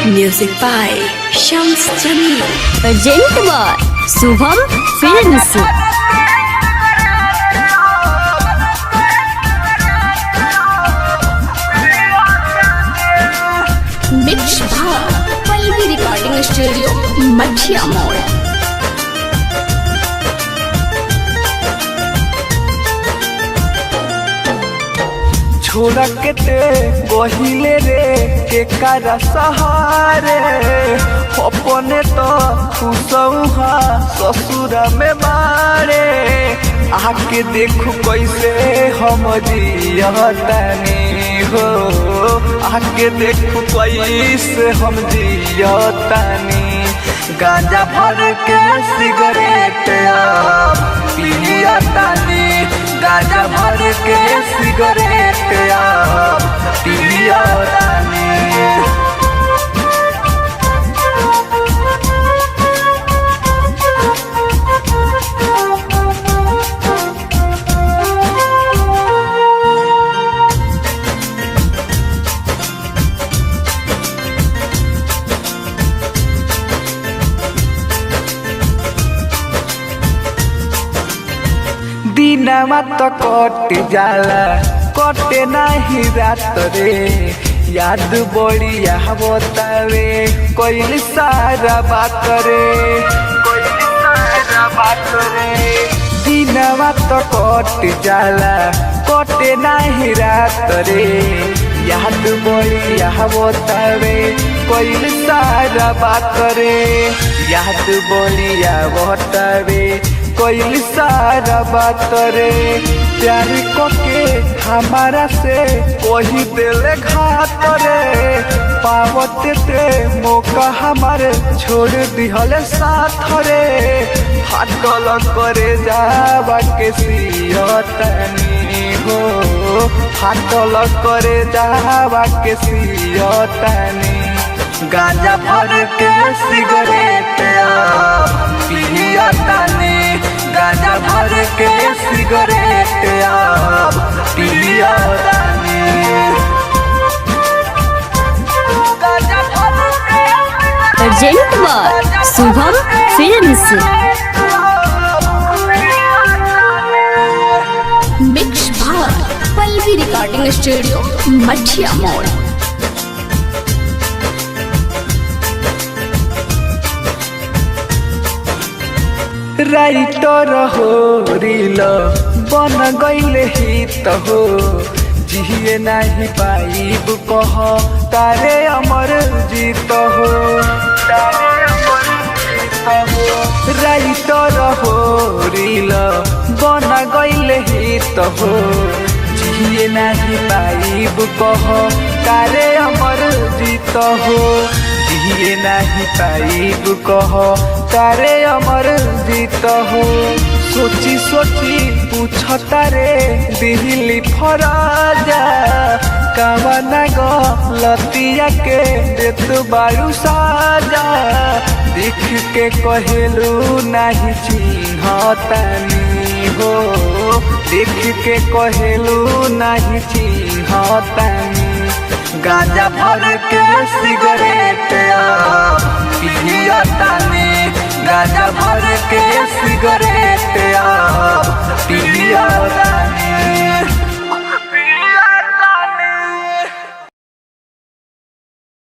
Music by Shams Jamil. Present by Shubham Films. Mixed by Palvi Recording Studio, Mathia Mall. छोड़ा के ते बहिले रे के कारा सहारे अपने तो खुशौहा ससुर में मारे आके देखू कैसे हम जियतानी हो आके देखू कैसे हम जियतानी गांजा भर के सिगरेट पियतानी गांजा भर के सिगरेट पियतानी दिनमा तो कट जाला कटे नाही रात रे याद बढ़िया बतावे कोई सारा बात रे दिनमा तो कट जाला कटे नाही रात रे याद बढ़िया बतावे कोई सारा बात रे याद बढ़िया बतावे कोई सारा बात रे प्यार के हमारा से कोई दिल घात रे पावत ते मौका हमारे छोड़ दिहल साथ रे फाटल करे जावा के सियतनी हो फाटल करे जावा के सियतनी गांजा भर के सिगरेट पियतानी गांजा भर के सिगरेट पियतानी Present by Shubham Films. Mixed by Palvi Recording Studio, Mathia Mall. Writer हो रील बन गईले ही तो हो जिए नहीं पाइब कह तारे अमर जीत हो राइटर हो रील बन गईले ही तो हो जिए नहीं पाइब कह तारे अमर जीत हो जिए नहीं पाइब कह तारे अमर जीत हो सोची सोची पूछता रे दिल्ली फराजा कावना गलतिया के देत बारू साजा देख के कहेलू नहीं चिन्हतानी हो देख के कहेलू नहीं चिन्हतानी गांजा भर के सिगरेट पियतानी गांजा भर के सिगरेट पियतानी।